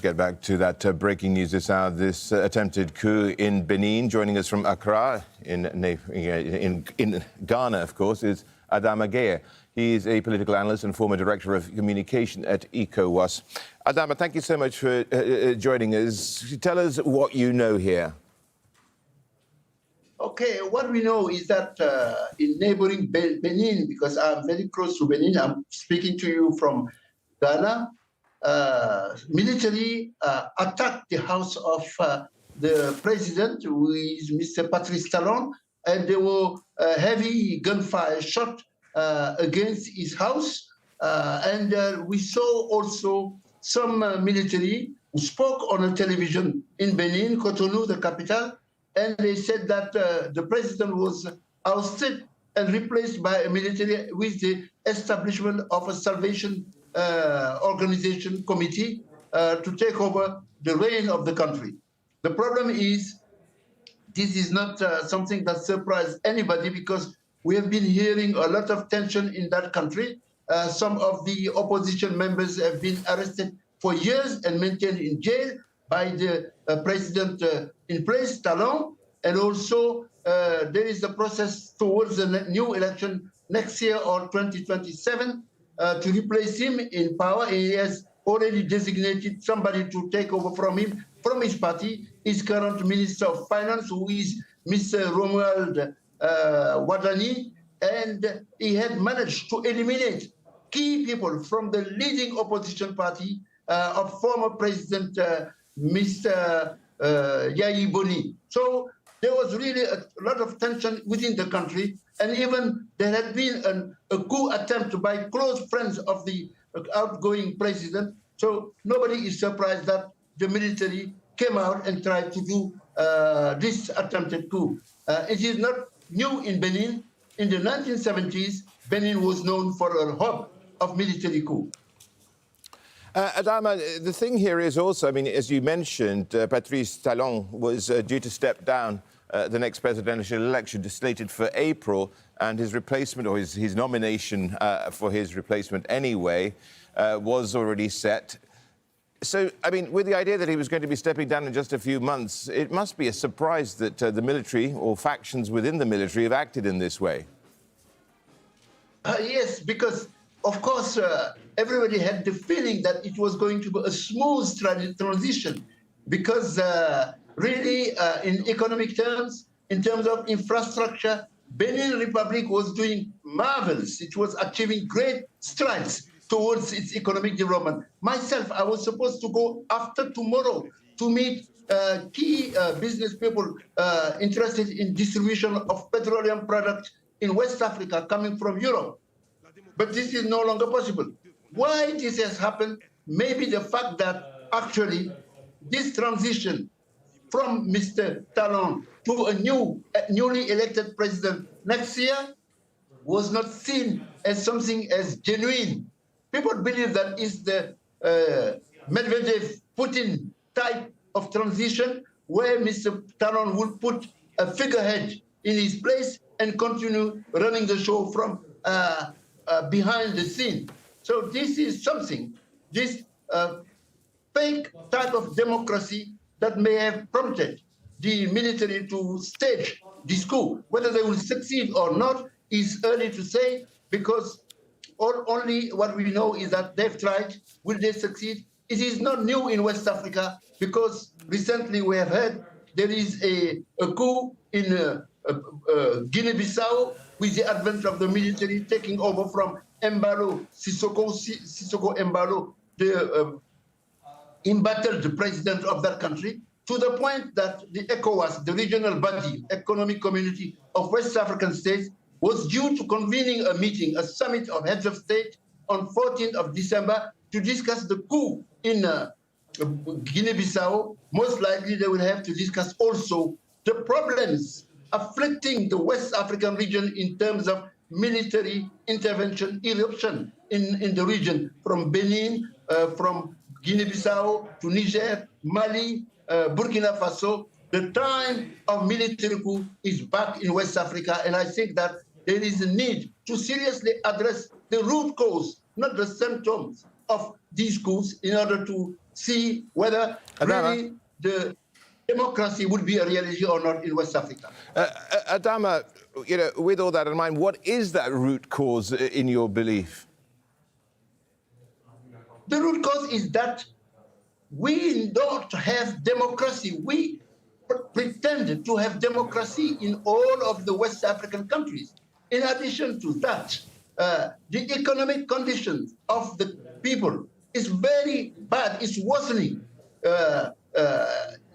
Get back to that breaking news this hour, this attempted coup in Benin. Joining us from Accra, in Ghana, of course, is Adama Gaye. He's a political analyst and former director of communication at ECOWAS. Adama, thank you so much for joining us. Tell us what you know here. Okay, what we know is that in neighboring Benin, because I'm very close to Benin, I'm speaking to you from Ghana, military attacked the house of the president, who is Mr. Patrice Talon, and there were heavy gunfire shot against his house. And we saw also some military who spoke on a television in Benin, Cotonou, the capital, and they said that the president was ousted and replaced by a military with the establishment of a Salvation Organization committee to take over the reign of the country. The problem is, this is not something that surprised anybody, because we have been hearing a lot of tension in that country. Some of the opposition members have been arrested for years and maintained in jail by the president in place, Talon, and also there is a process towards the new election next year or 2027 to replace him in power. He has already designated somebody to take over from him, from his party, his current Minister of Finance, who is Mr. Romuald Wadani, and he had managed to eliminate key people from the leading opposition party of former President Mr. Yayi Boni. So there was really a lot of tension within the country, and even there had been a coup attempt by close friends of the outgoing president. So nobody is surprised that the military came out and tried to do this attempted coup. It is not new in Benin. In the 1970s, Benin was known for a hub of military coup. Adama, the thing here is also, I mean, as you mentioned, Patrice Talon was due to step down the next presidential election, slated for April, and his replacement, or his nomination for his replacement anyway, was already set. So, I mean, with the idea that he was going to be stepping down in just a few months, it must be a surprise that the military or factions within the military have acted in this way. Yes, because, of course, everybody had the feeling that it was going to be a smooth transition, because really, in economic terms, in terms of infrastructure, Benin Republic was doing marvelous. It was achieving great strides towards its economic development. Myself, I was supposed to go after tomorrow to meet key business people interested in distribution of petroleum products in West Africa coming from Europe. But this is no longer possible. Why this has happened? Maybe the fact that actually this transition from Mr. Talon to a newly elected president next year was not seen as something as genuine. People believe that it's the Medvedev-Putin type of transition, where Mr. Talon will put a figurehead in his place and continue running the show from behind the scene. So this is something, this fake type of democracy that may have prompted the military to stage this coup. Whether they will succeed or not is early to say, because only what we know is that they've tried. Will they succeed? It is not new in West Africa, because recently we have heard there is a coup in Guinea-Bissau, with the advent of the military taking over from Embalo, Sissoko Embalo, the embattled president of that country, to the point that the ECOWAS, the regional body, economic community of West African states, was due to convening a meeting, a summit of heads of state on 14th of December to discuss the coup in Guinea-Bissau. Most likely they will have to discuss also the problems afflicting the West African region in terms of military intervention, eruption in the region, from Benin, from Guinea-Bissau to Niger, Mali, Burkina Faso. The time of military coup is back in West Africa, and I think that there is a need to seriously address the root cause, not the symptoms of these coups in order to see whether really the democracy would be a reality or not in West Africa. Adama, you know, with all that in mind, what is that root cause in your belief? The root cause is that we don't have democracy. We pretend to have democracy in all of the West African countries. In addition to that, the economic conditions of the people is very bad. It's worsening,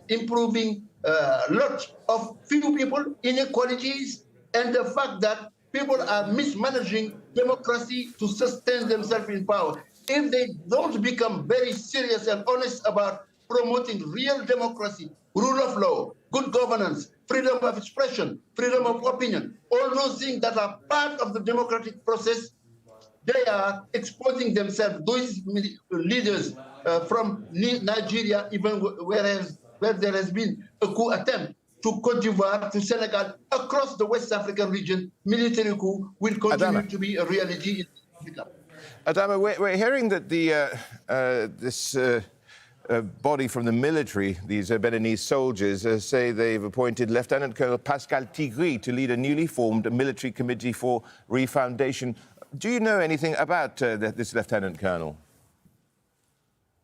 improving a lot of few people, inequalities, and the fact that people are mismanaging democracy to sustain themselves in power. If they don't become very serious and honest about promoting real democracy, rule of law, good governance, freedom of expression, freedom of opinion, all those things that are part of the democratic process, they are exposing themselves, those leaders from Nigeria, even where there has been a coup attempt, to Cote d'Ivoire, to Senegal, across the West African region, military coup will continue to be a reality in Africa. Adama, we're hearing that this body from the military, these Beninese soldiers, say they've appointed Lieutenant Colonel Pascal Tigri to lead a newly formed military committee for refoundation. Do you know anything about this Lieutenant Colonel?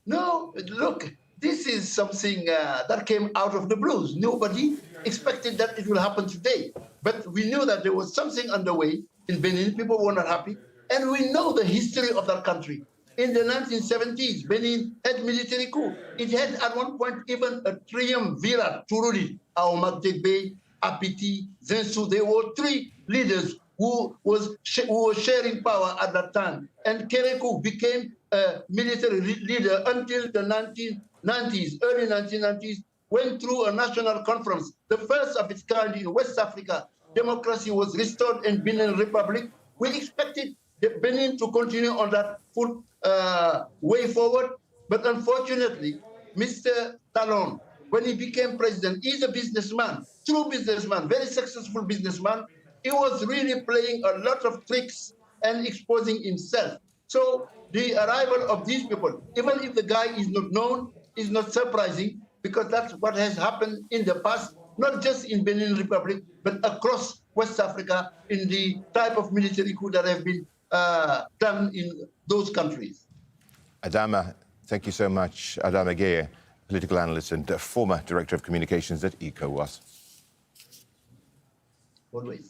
No, look, this is something that came out of the blues. Nobody expected that it will happen today. But we knew that there was something underway in Benin. People were not happy. And we know the history of that country. In the 1970s, Benin had military coup. It had at one point even a triumvirate to rule it. Adama Gaye, Apiti, Zensu. There were three leaders who were sharing power at that time. And Kerekou became a military leader until the 1990s, early 1990s, went through a national conference, the first of its kind in West Africa. Democracy was restored in Benin Republic. We expected Benin to continue on that full way forward. But unfortunately, Mr. Talon, when he became president, he's a businessman, true businessman, very successful businessman. He was really playing a lot of tricks and exposing himself. So the arrival of these people, even if the guy is not known, is not surprising, because that's what has happened in the past, not just in Benin Republic, but across West Africa in the type of military coup that have been done in those countries. Adama, thank you so much. Adama Gaye, political analyst and former director of communications at ECOWAS. Always.